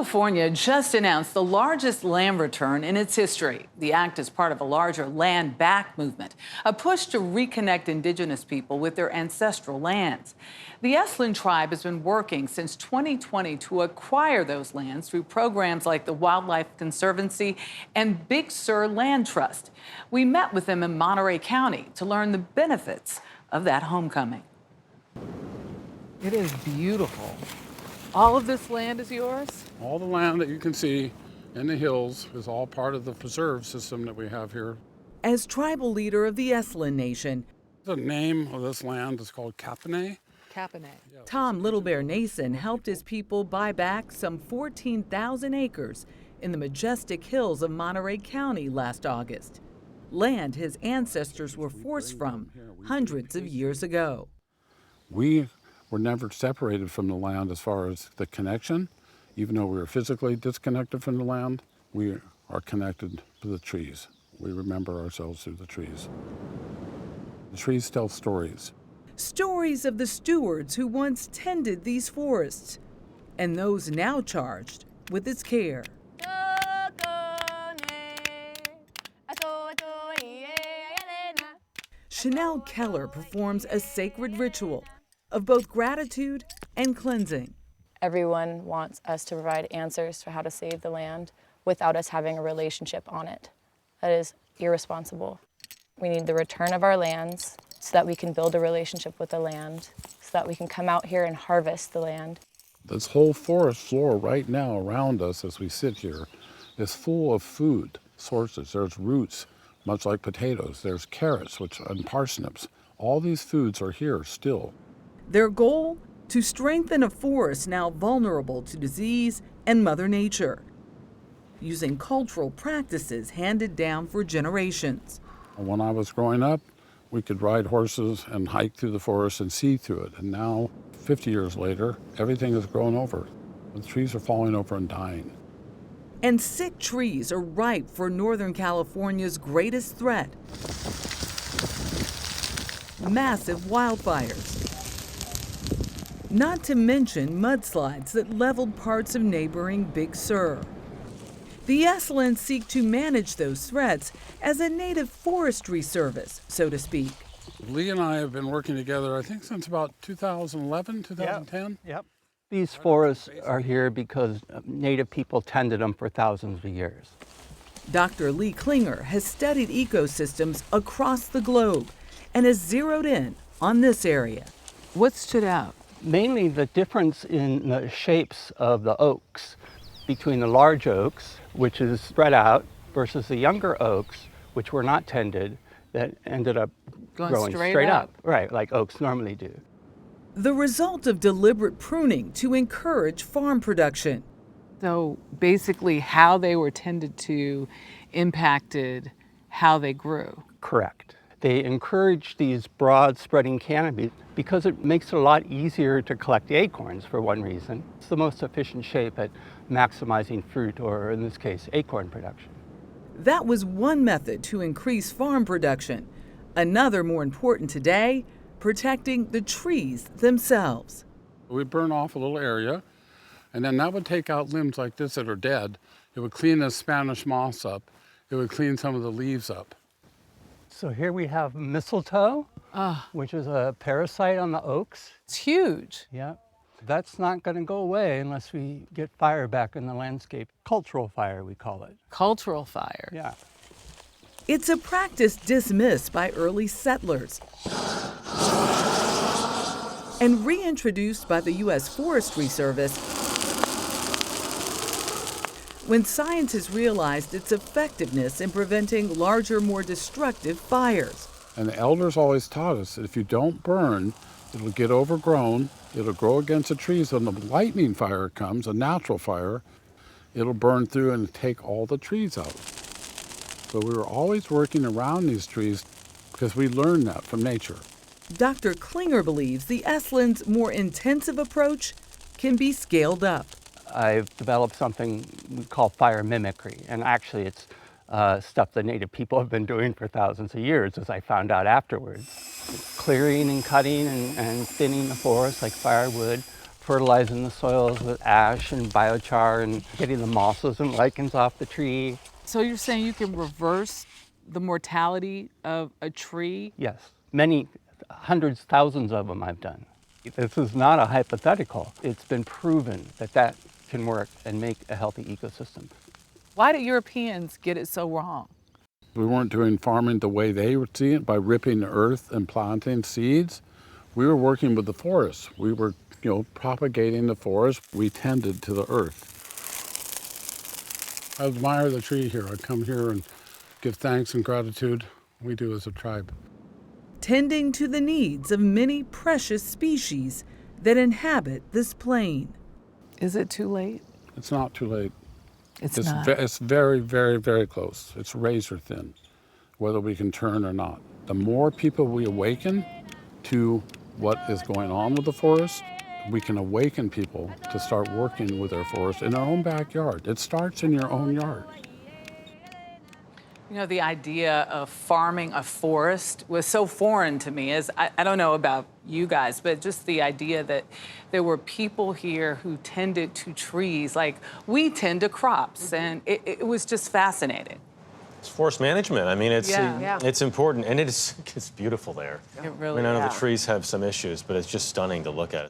California just announced the largest land return in its history. The act is part of a larger land back movement, a push to reconnect Indigenous people with their ancestral lands. The Esalen tribe has been working since 2020 to acquire those lands through programs like the Wildlife Conservancy and Big Sur Land Trust. We met with them in Monterey County to learn the benefits of that homecoming. It is beautiful. All of this land is yours? All the land that you can see in the hills is all part of the preserve system that we have here. As tribal leader of the Esalen Nation, The name of this land is called Kapane. Tom Little Bear Nason helped his people buy back some 14,000 acres in the majestic hills of Monterey County last August. Land his ancestors were forced from hundreds of years ago. We were never separated from the land as far as the connection. Even though we were physically disconnected from the land, we are connected to the trees. We remember ourselves through the trees. The trees tell stories. Stories of the stewards who once tended these forests and those now charged with its care. Chanel Keller performs a sacred ritual of both gratitude and cleansing. Everyone wants us to provide answers for how to save the land without us having a relationship on it. That is irresponsible. We need the return of our lands so that we can build a relationship with the land, so that we can come out here and harvest the land. This whole forest floor right now around us as we sit here is full of food sources. There's roots, much like potatoes. There's carrots and parsnips. All these foods are here still. Their goal? To strengthen a forest now vulnerable to disease and Mother Nature, using cultural practices handed down for generations. When I was growing up, we could ride horses and hike through the forest and see through it. And now, 50 years later, everything has grown over. The trees are falling over and dying. And sick trees are ripe for Northern California's greatest threat: massive wildfires. Not to mention mudslides that leveled parts of neighboring Big Sur. The Esalen seek to manage those threats as a native forestry service, so to speak. Lee and I have been working together, I think, since about 2011, 2010. Yep. These forests are here because Native people tended them for thousands of years. Dr. Lee Klinger has studied ecosystems across the globe and has zeroed in on this area. What stood out? Mainly the difference in the shapes of the oaks between the large oaks, which is spread out, versus the younger oaks, which were not tended, that ended up growing straight up. Right, like oaks normally do. The result of deliberate pruning to encourage farm production. So basically how they were tended to impacted how they grew. Correct. They encourage these broad spreading canopies because it makes it a lot easier to collect the acorns, for one reason. It's the most efficient shape at maximizing fruit, or in this case, acorn production. That was one method to increase farm production. Another, more important today, protecting the trees themselves. We burn off a little area, and then that would take out limbs like this that are dead. It would clean the Spanish moss up. It would clean some of the leaves up. So here we have mistletoe, which is a parasite on the oaks. It's huge. Yeah. That's not going to go away unless we get fire back in the landscape. Cultural fire, we call it. Cultural fire. Yeah. It's a practice dismissed by early settlers and reintroduced by the U.S. Forestry Service when scientists realized its effectiveness in preventing larger, more destructive fires. And the elders always taught us that if you don't burn, it'll get overgrown, it'll grow against the trees. When the lightning fire comes, a natural fire, it'll burn through and take all the trees out. So we were always working around these trees because we learned that from nature. Dr. Klinger believes the Esalen's more intensive approach can be scaled up. I've developed something we call fire mimicry, and actually it's stuff the Native people have been doing for thousands of years, as I found out afterwards. Clearing and cutting and thinning the forest like firewood fertilizing the soils with ash and biochar and getting the mosses and lichens off the tree. So you're saying you can reverse the mortality of a tree? Yes, many hundreds, thousands of them I've done. This is not a hypothetical. It's been proven that that can work and make a healthy ecosystem. Why do Europeans get it so wrong? We weren't doing farming the way they would see it by ripping the earth and planting seeds. We were working with the forest. We were, propagating the forest. We tended to the earth. I admire the tree here. I come here and give thanks and gratitude. We do as a tribe. Tending to the needs of many precious species that inhabit this plain. Is it too late? It's not too late. It's not. It's very, very, very close. It's razor thin, whether we can turn or not. The more people we awaken to what is going on with the forest, we can awaken people to start working with their forest in their own backyard. It starts in your own yard. The idea of farming a forest was so foreign to me. I don't know about you guys, but just the idea that there were people here who tended to trees like we tend to crops, and it was just fascinating. It's forest management. I mean, Yeah. it's important, and it's beautiful there. It really I know is. the trees have some issues, but it's just stunning to look at.